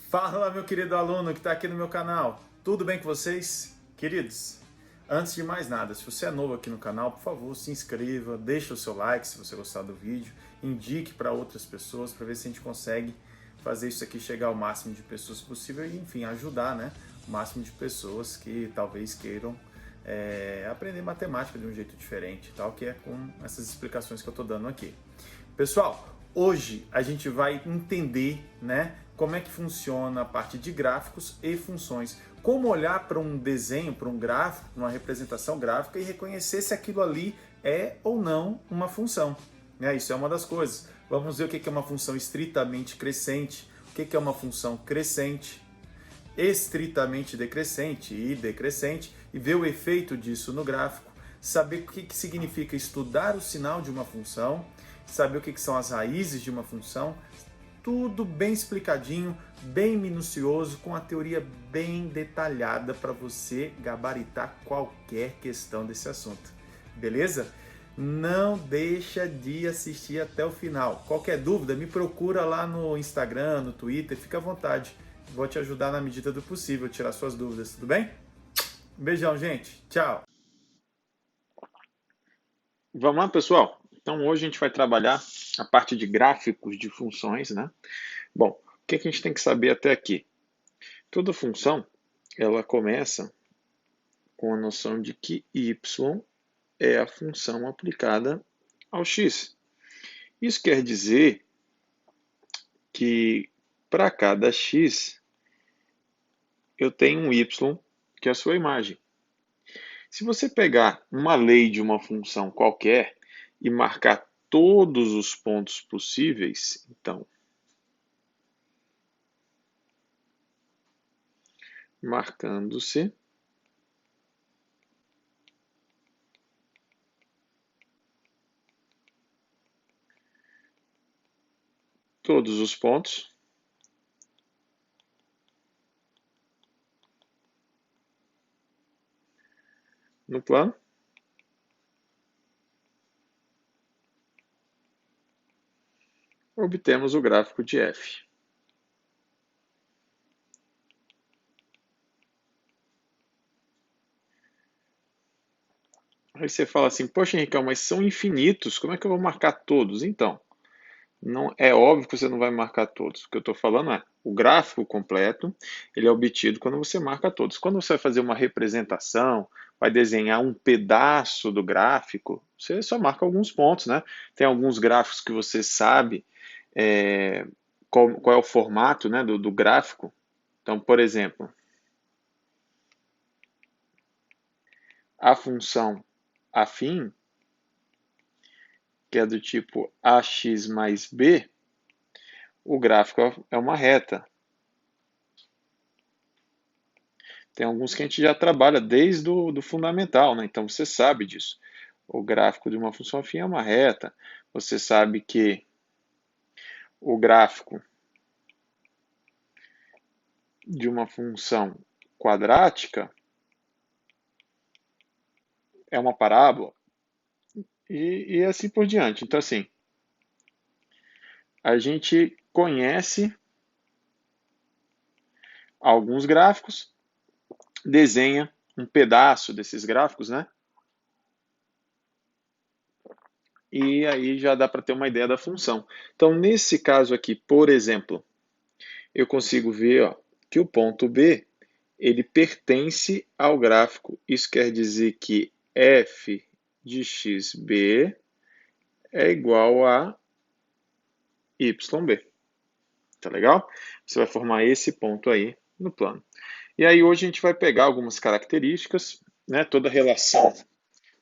Fala, meu querido aluno que está aqui no meu canal. Tudo bem com vocês? Queridos, antes de mais nada, se você é novo aqui no canal, por favor, se inscreva, deixa o seu like se você gostar do vídeo, indique para outras pessoas para ver se a gente consegue fazer isso aqui chegar ao máximo de pessoas possível e, enfim, ajudar, né, o máximo de pessoas que talvez queiram aprender matemática de um jeito diferente, tal, que é com essas explicações que eu estou dando aqui. Pessoal, hoje a gente vai entender, né, como é que funciona a parte de gráficos e funções. Como olhar para um desenho, para um gráfico, uma representação gráfica e reconhecer se aquilo ali é ou não uma função. Isso é uma das coisas. Vamos ver o que é uma função estritamente crescente, o que é uma função crescente, estritamente decrescente e decrescente, e ver o efeito disso no gráfico, saber o que significa estudar o sinal de uma função, saber o que são as raízes de uma função, tudo bem explicadinho, bem minucioso, com a teoria bem detalhada para você gabaritar qualquer questão desse assunto. Beleza? Não deixa de assistir até o final. Qualquer dúvida, me procura lá no Instagram, no Twitter, fica à vontade. Vou te ajudar na medida do possível a tirar suas dúvidas, tudo bem? Um beijão, gente. Tchau. Vamos lá, pessoal? Então, hoje a gente vai trabalhar a parte de gráficos de funções, né? Bom, o que a gente tem que saber até aqui? Toda função, ela começa com a noção de que y é a função aplicada ao x. Isso quer dizer que para cada x, eu tenho um y, que é a sua imagem. Se você pegar uma lei de uma função qualquer e marcar todos os pontos possíveis, então, marcando-se todos os pontos, no plano, obtemos o gráfico de f. Aí você fala assim, poxa, Henricão, mas são infinitos, como é que eu vou marcar todos? Então, não é óbvio que você não vai marcar todos. O que eu estou falando é, o gráfico completo, ele é obtido quando você marca todos. Quando você vai fazer uma representação, vai desenhar um pedaço do gráfico, você só marca alguns pontos, né? Tem alguns gráficos que você sabe qual é o formato, né, do gráfico. Então, por exemplo, a função afim, que é do tipo ax mais b, o gráfico é uma reta. Tem alguns que a gente já trabalha desde o fundamental, né? Então você sabe disso. O gráfico de uma função afim é uma reta. Você sabe que o gráfico de uma função quadrática é uma parábola e assim por diante. Então, assim, a gente conhece alguns gráficos, desenha um pedaço desses gráficos, né? E aí já dá para ter uma ideia da função. Então, nesse caso aqui, por exemplo, eu consigo ver ó, que o ponto B ele pertence ao gráfico. Isso quer dizer que f de xb é igual a yb. Tá legal? Você vai formar esse ponto aí no plano. E aí hoje a gente vai pegar algumas características, né? Toda relação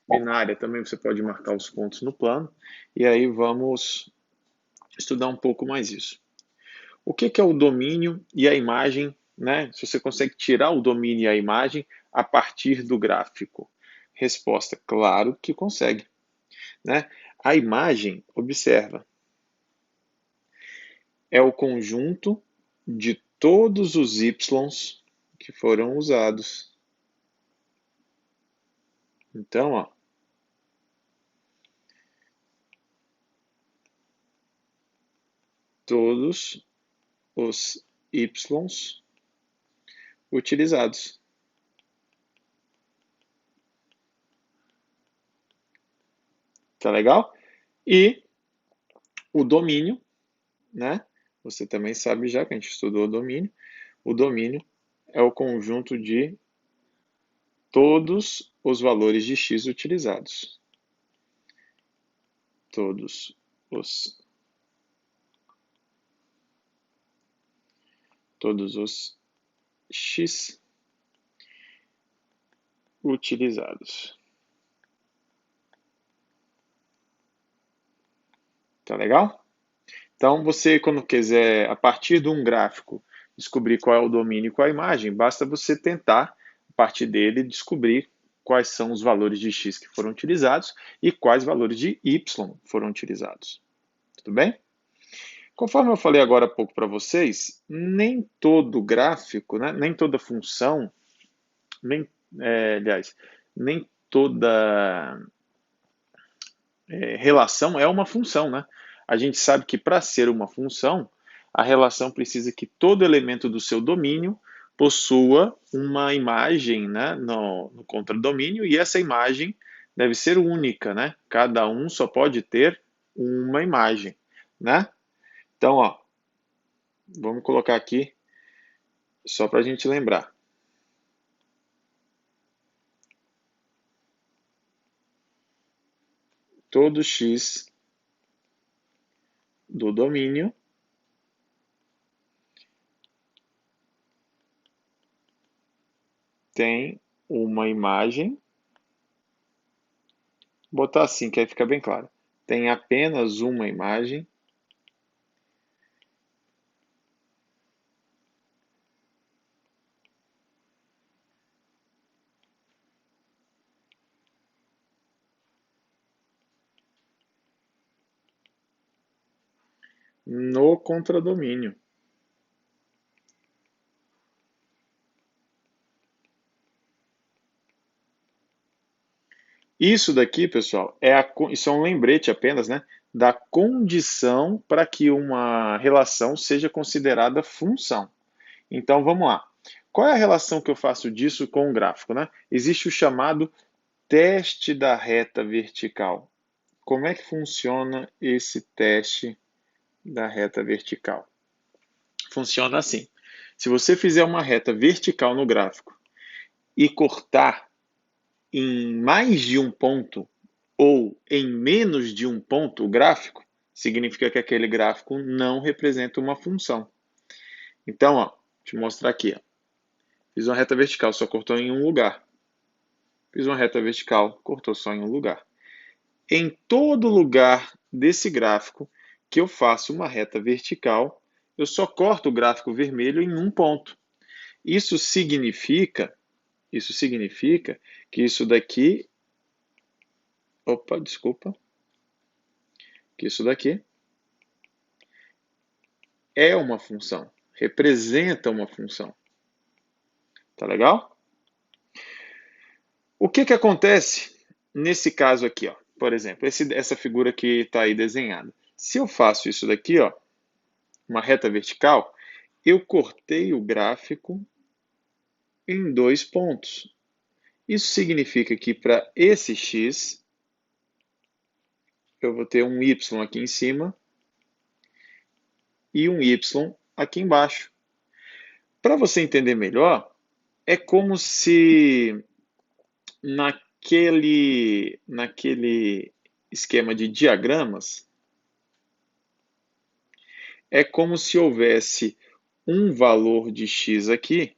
binária também você pode marcar os pontos no plano. E aí vamos estudar um pouco mais isso. O que é o domínio e a imagem, né? Se você consegue tirar o domínio e a imagem a partir do gráfico. Resposta, claro que consegue. Né? A imagem, observa, é o conjunto de todos os y's que foram usados. Então, ó, todos os Ys utilizados. Tá legal? E o domínio, né? Você também sabe já que a gente estudou o domínio. O domínio é o conjunto de todos os valores de x utilizados. Todos os x utilizados. Tá legal? Então, você, quando quiser, a partir de um gráfico, descobrir qual é o domínio e qual é a imagem, basta você tentar, a partir dele, descobrir quais são os valores de x que foram utilizados e quais valores de y foram utilizados. Tudo bem? Conforme eu falei agora há pouco para vocês, nem todo gráfico, né, nem toda função, nem toda relação é uma função, né? A gente sabe que para ser uma função, a relação precisa que todo elemento do seu domínio possua uma imagem, né, no contradomínio, e essa imagem deve ser única, né? Cada um só pode ter uma imagem, né? Então, ó, vamos colocar aqui só para a gente lembrar. Todo x do domínio tem uma imagem. Vou botar assim, que aí fica bem claro. Tem apenas uma imagem. No contradomínio. Isso daqui, pessoal, isso é um lembrete apenas, né, da condição para que uma relação seja considerada função. Então, vamos lá. Qual é a relação que eu faço disso com o gráfico, né? Existe o chamado teste da reta vertical. Como é que funciona esse teste da reta vertical? Funciona assim. Se você fizer uma reta vertical no gráfico e cortar em mais de um ponto ou em menos de um ponto o gráfico, significa que aquele gráfico não representa uma função. Então, ó, deixa eu mostrar aqui. Ó. Fiz uma reta vertical, só cortou em um lugar. Fiz uma reta vertical, cortou só em um lugar. Em todo lugar desse gráfico que eu faço uma reta vertical, eu só corto o gráfico vermelho em um ponto. Isso significa que isso daqui, que isso daqui é uma função, representa uma função. Tá legal? O que acontece nesse caso aqui, ó? Por exemplo, essa figura que está aí desenhada. Se eu faço isso daqui, ó, uma reta vertical, eu cortei o gráfico em 2 pontos. Isso significa que para esse x, eu vou ter um y aqui em cima e um y aqui embaixo. Para você entender melhor, é como se naquele esquema de diagramas, é como se houvesse um valor de x aqui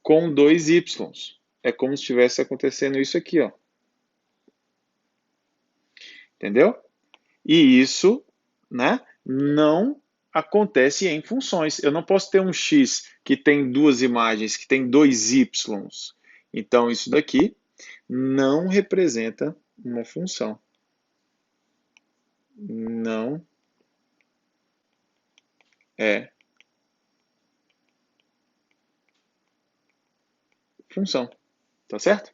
com 2 y. É como se estivesse acontecendo isso aqui, ó. Entendeu? E isso, né, não acontece em funções. Eu não posso ter um x que tem duas imagens, que tem 2 y. Então, isso daqui não representa uma função. Não é função. Tá certo?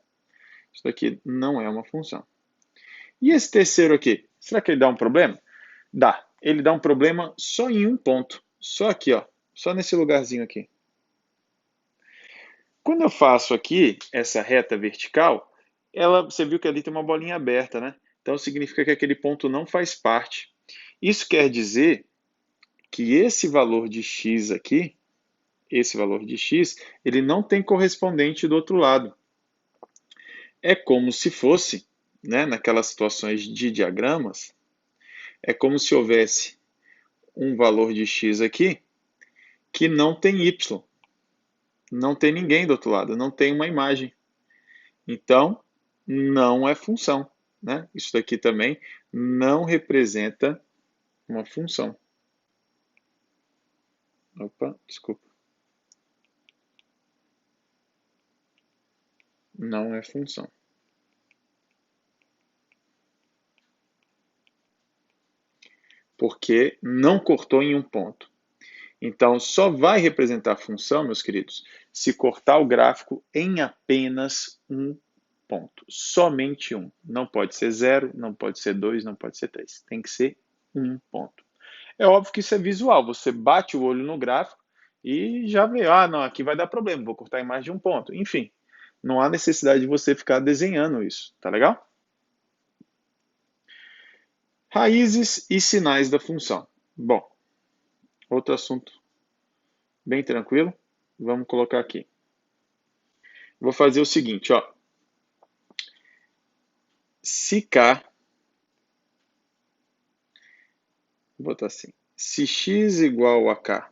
Isso daqui não é uma função. E esse terceiro aqui, será que ele dá um problema? Dá. Ele dá um problema só em um ponto. só aqui, ó, só nesse lugarzinho aqui. Quando eu faço aqui essa reta vertical, você viu que ali tem uma bolinha aberta, né? Então significa que aquele ponto não faz parte. Isso quer dizer que esse valor de x aqui, esse valor de x, ele não tem correspondente do outro lado. É como se fosse, né, naquelas situações de diagramas, é como se houvesse um valor de x aqui que não tem y. Não tem ninguém do outro lado, não tem uma imagem. Então, não é função. Né? Isso daqui também não representa uma função. Opa, desculpa. Não é função. Porque não cortou em um ponto. Então, só vai representar função, meus queridos, se cortar o gráfico em apenas um ponto. Somente um. Não pode ser 0, não pode ser 2, não pode ser 3. Tem que ser um ponto. É óbvio que isso é visual. Você bate o olho no gráfico e já vê, não, aqui vai dar problema, vou cortar em mais de um ponto. Enfim, não há necessidade de você ficar desenhando isso, tá legal? Raízes e sinais da função. Bom, outro assunto bem tranquilo. Vamos colocar aqui. Vou fazer o seguinte, ó. Se K, vou botar assim, se x igual a K,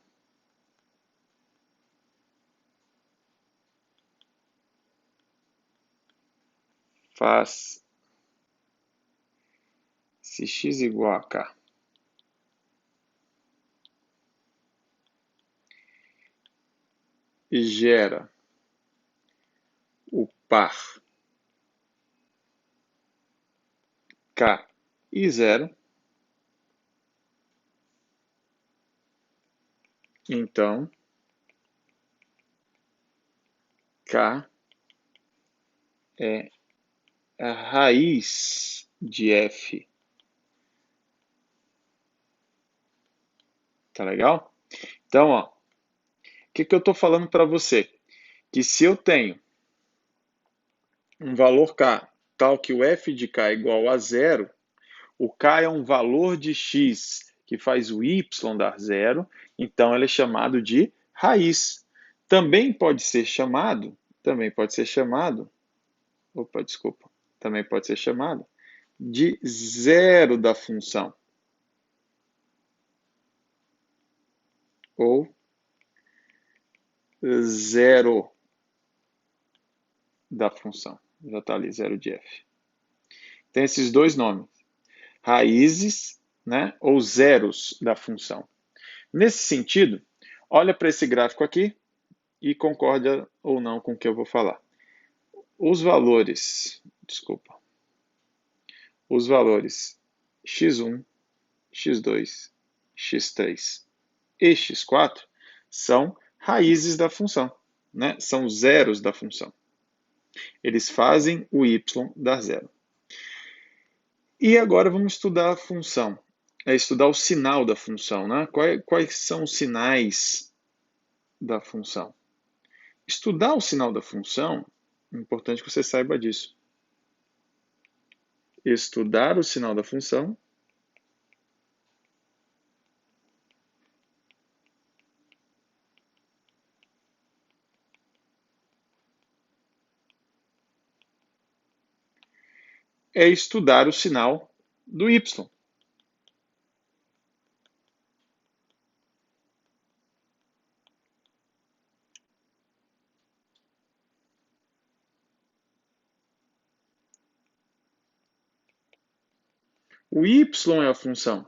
se x igual a K, e gera o par K e 0, então K é a raiz de f. Tá legal? Então, ó, o que eu estou falando para você? Que se eu tenho um valor K tal que o f de K é igual a 0, o K é um valor de x que faz o y dar 0, então ele é chamado de raiz. Também pode ser chamado, de zero da função. Ou zero da função. Já está ali, zero de f. Tem esses dois nomes. Raízes, né, ou zeros da função. Nesse sentido, olha para esse gráfico aqui e concorda ou não com o que eu vou falar. Os valores x1, x2, x3 e x4 são raízes da função, né? São zeros da função. Eles fazem o y dar zero. E agora vamos estudar a função, estudar o sinal da função, né? Quais são os sinais da função? Estudar o sinal da função, é importante que você saiba disso. Estudar o sinal da função é estudar o sinal do y. O y é a função.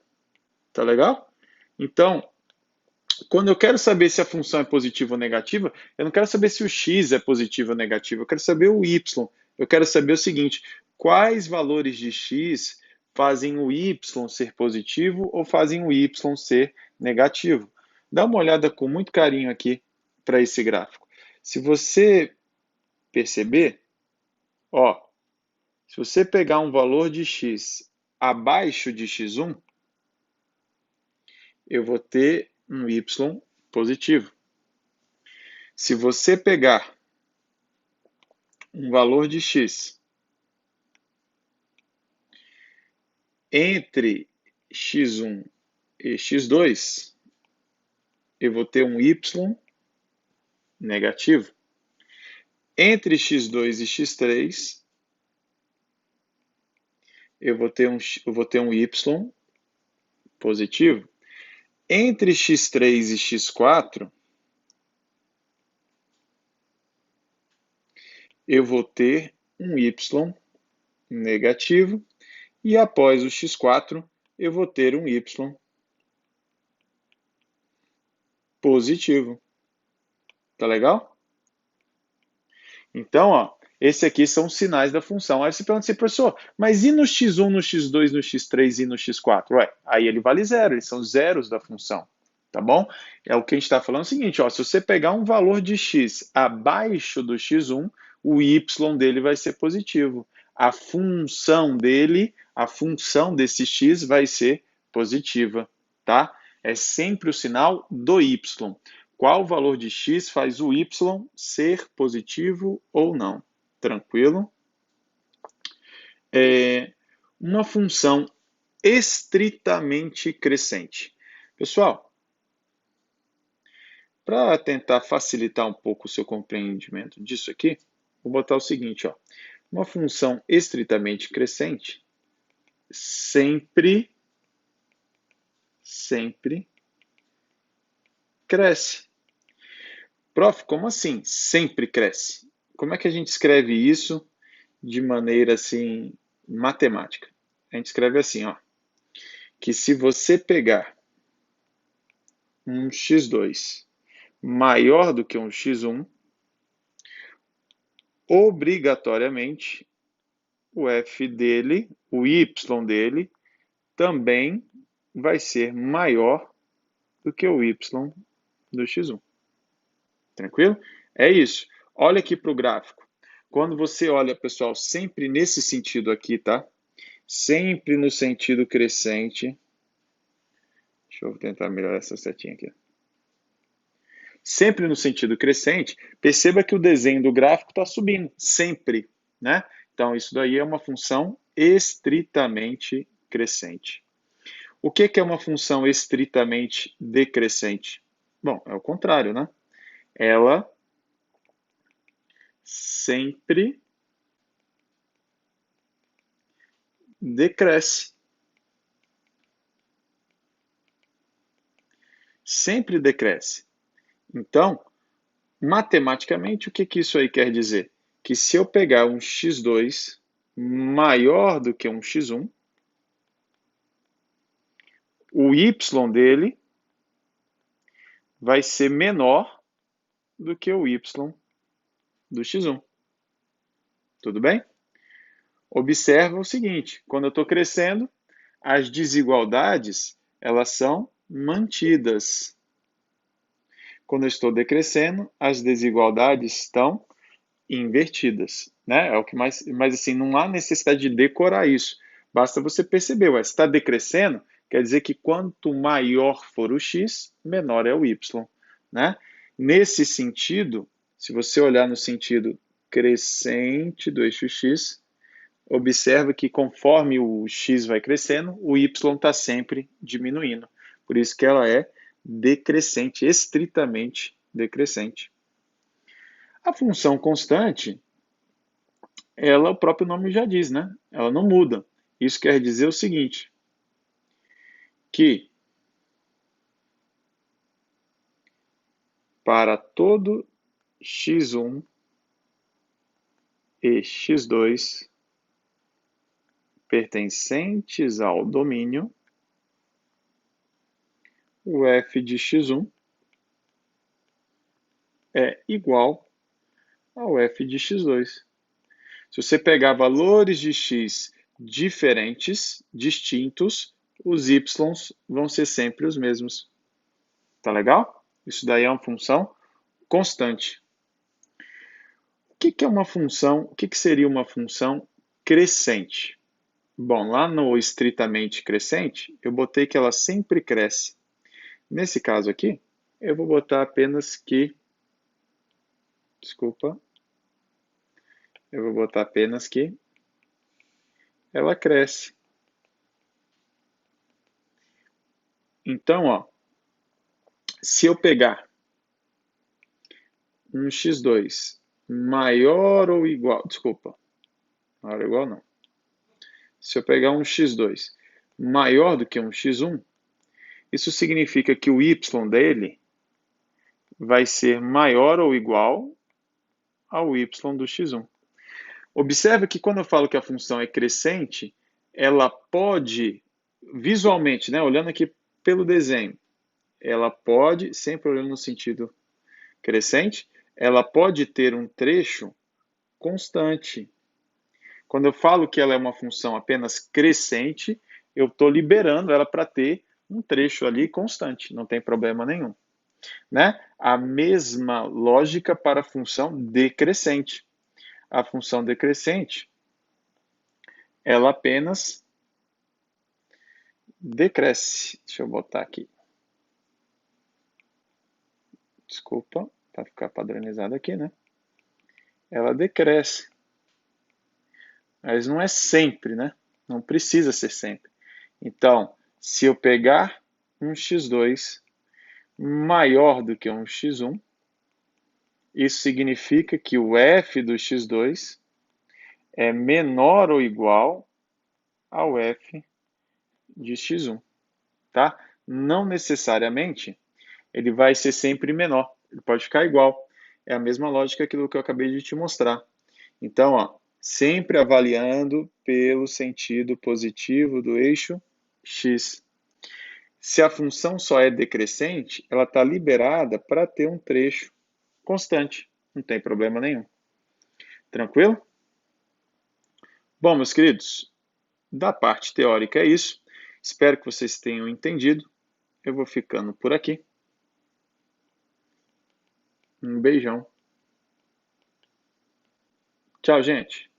Tá legal? Então, quando eu quero saber se a função é positiva ou negativa, eu não quero saber se o x é positivo ou negativo, eu quero saber o y. Eu quero saber o seguinte, quais valores de x fazem o y ser positivo ou fazem o y ser negativo. Dá uma olhada com muito carinho aqui para esse gráfico. Se você perceber, ó, se você pegar um valor de x abaixo de x1, eu vou ter um y positivo. Se você pegar um valor de x entre x1 e x2, eu vou ter um y negativo. Entre x2 e x3, eu vou ter um y positivo. Entre x3 e x4, eu vou ter um y negativo. E após o x4, eu vou ter um y positivo. Tá legal? Então, ó, esse aqui são os sinais da função. Aí você pergunta assim, professor, mas e no x1, no x2, no x3 e no x4? Ué, aí ele vale zero, eles são zeros da função. Tá bom? É o que a gente está falando é o seguinte, ó, se você pegar um valor de x abaixo do x1, o y dele vai ser positivo. A função dele, a função desse x vai ser positiva, tá? É sempre o sinal do y. Qual valor de x faz o y ser positivo ou não? Tranquilo? Uma função estritamente crescente. Pessoal, para tentar facilitar um pouco o seu compreendimento disso aqui, vou botar o seguinte, ó. Uma função estritamente crescente sempre cresce. Prof, como assim sempre cresce? Como é que a gente escreve isso de maneira assim matemática? A gente escreve assim, ó, que se você pegar um x2 maior do que um x1, obrigatoriamente o f dele, o y dele, também vai ser maior do que o y do x1. Tranquilo? É isso. Olha aqui para o gráfico. Quando você olha, pessoal, sempre nesse sentido aqui, tá? Sempre no sentido crescente. Deixa eu tentar melhorar essa setinha aqui. Sempre no sentido crescente, perceba que o desenho do gráfico está subindo, sempre, né? Então, isso daí é uma função estritamente crescente. O que é uma função estritamente decrescente? Bom, é o contrário, né? Ela sempre decresce. Sempre decresce. Então, matematicamente, o que isso aí quer dizer? Que se eu pegar um x2 maior do que um x1, o y dele vai ser menor do que o y do x1. Tudo bem? Observa o seguinte, quando eu estou crescendo, as desigualdades elas são mantidas. Quando eu estou decrescendo, as desigualdades estão invertidas, né? É o que mais, mas assim, não há necessidade de decorar isso. Basta você perceber, se está decrescendo, quer dizer que quanto maior for o x, menor é o y, né? Nesse sentido, se você olhar no sentido crescente do eixo x, observa que conforme o x vai crescendo, o y está sempre diminuindo. Por isso que ela é decrescente, estritamente decrescente. A função constante, ela, o próprio nome já diz, né? Ela não muda. Isso quer dizer o seguinte, que para todo x1 e x2 pertencentes ao domínio, o f de x1 é igual ao f de x2. Se você pegar valores de x diferentes, distintos, os y vão ser sempre os mesmos. Tá legal? Isso daí é uma função constante. O que é uma função? O que seria uma função crescente? Bom, lá no estritamente crescente, eu botei que ela sempre cresce. Nesse caso aqui, eu vou botar apenas que, desculpa, eu vou botar apenas que ela cresce. Então, ó, se eu pegar um x2 maior ou igual, desculpa, maior ou igual não. Se eu pegar um x2 maior do que um x1, isso significa que o y dele vai ser maior ou igual ao y do x1. Observe que quando eu falo que a função é crescente, ela pode, visualmente, né, olhando aqui pelo desenho, ela pode, sempre olhando no sentido crescente, ela pode ter um trecho constante. Quando eu falo que ela é uma função apenas crescente, eu estou liberando ela para ter um trecho ali constante, não tem problema nenhum. Né? A mesma lógica para a função decrescente. A função decrescente, ela apenas decresce. Deixa eu botar aqui. Desculpa, para ficar padronizado aqui, né? Ela decresce. Mas não é sempre, né? Não precisa ser sempre. Então, se eu pegar um x2 maior do que um x1, isso significa que o f do x2 é menor ou igual ao f de x1, tá? Não necessariamente ele vai ser sempre menor, ele pode ficar igual. É a mesma lógica que eu acabei de te mostrar. Então, ó, sempre avaliando pelo sentido positivo do eixo x. Se a função só é decrescente, ela está liberada para ter um trecho constante. Não tem problema nenhum. Tranquilo? Bom, meus queridos, da parte teórica é isso. Espero que vocês tenham entendido. Eu vou ficando por aqui. Um beijão. Tchau, gente.